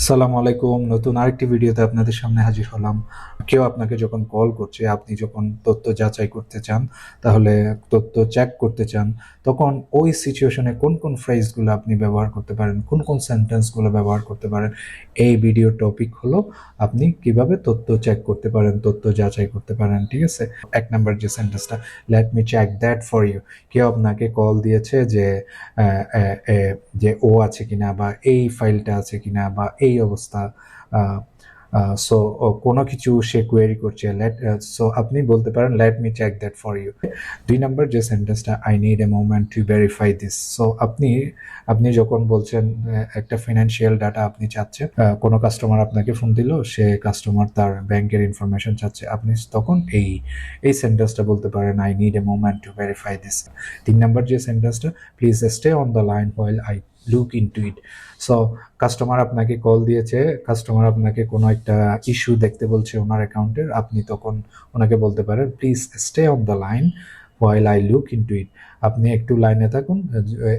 সালাম আলাইকুম। নতুন আরেকটি ভিডিওতে আপনাদের সামনে হাজির হলাম। কেউ আপনাকে যখন কল করছে, আপনি যখন তথ্য যাচাই করতে চান, তাহলে তথ্য চেক করতে চান, তখন ওই সিচুয়েশনে কোন কোন ফ্রেজগুলো আপনি ব্যবহার করতে পারেন, কোন কোন সেন্টেন্সগুলো ব্যবহার করতে পারেন, এই ভিডিওর টপিক হলো আপনি কিভাবে তথ্য চেক করতে পারেন, তথ্য যাচাই করতে পারেন। ঠিক আছে? এক নাম্বার যে সেন্টেন্সটা, let me check that for you. কেউ আপনাকে কল দিয়েছে যে আহ, আহ, আহ, যে ও আছে কিনা, বা এই ফাইলটা আছে কিনা, বা এই অবস্থা। সো কোনো কিছু সে কোয়েরি করছে, সো আপনি বলতে পারেন let me check that for you. দুই নাম্বার যে সেন্টেন্সটা, I need a moment to verify this. So আপনি আপনি যখন বলছেন একটা ফিনান্সিয়াল ডাটা আপনি চাচ্ছেন, কোনো কাস্টমার আপনাকে ফোন দিল, সে কাস্টমার তার ব্যাংকের ইনফরমেশন চাচ্ছে, আপনি তখন এই সেন্টেন্সটা বলতে পারেন, I need a moment to verify this. তিন নাম্বার যে সেন্টেন্সটা, please stay on the line while I look into it. So customer আপনাকে কল দিয়েছে, কাস্টমার আপনাকে কোনো একটা ইস্যু দেখতে বলছে ওনার অ্যাকাউন্টের, আপনি তখন ওনাকে বলতে পারেন, please stay on the line while I look into ইট। আপনি একটু লাইনে থাকুন,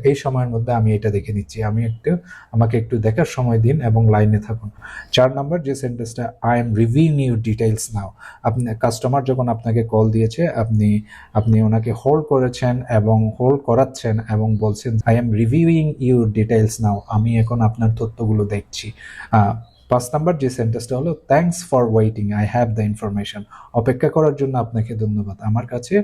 এই সময়ের মধ্যে আমি এটা দেখে নিচ্ছি, আমাকে একটু দেখার সময় দিন এবং লাইনে থাকুন। চার নাম্বার যে সেন্টেন্সটা, I'm reviewing your details now. আপনি কাস্টমার যখন আপনাকে কল দিয়েছে, আপনি ওনাকে হোল্ড করেছেন এবং হোল্ড করাচ্ছেন এবং বলছেন, I'm reviewing your details now, আমি এখন আপনার তথ্যগুলো দেখছি। পাঁচ নাম্বার যে সেন্টেন্সটা হলো, thanks for waiting, I have the information. অপেক্ষা করার জন্য আপনাকে ধন্যবাদ, আমার কাছে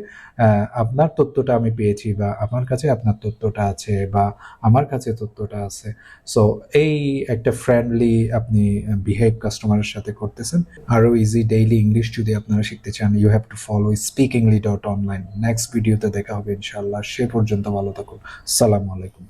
আপনার তথ্যটা আমি পেয়েছি, বা আমার কাছে আপনার তথ্যটা আছে, বা আমার কাছে তথ্যটা আছে। সো এই একটা ফ্রেন্ডলি আপনি বিহেভ কাস্টমারের সাথে করতেছেন। আরও ইজি ডেইলি ইংলিশ যদি আপনারা শিখতে চান, ইউ হ্যাভ টু ফলো স্পিকিংলি.online। নেক্সট ভিডিওতে দেখা হবে ইনশাআল্লাহ। সে পর্যন্ত ভালো থাকুন। আসসালামু আলাইকুম।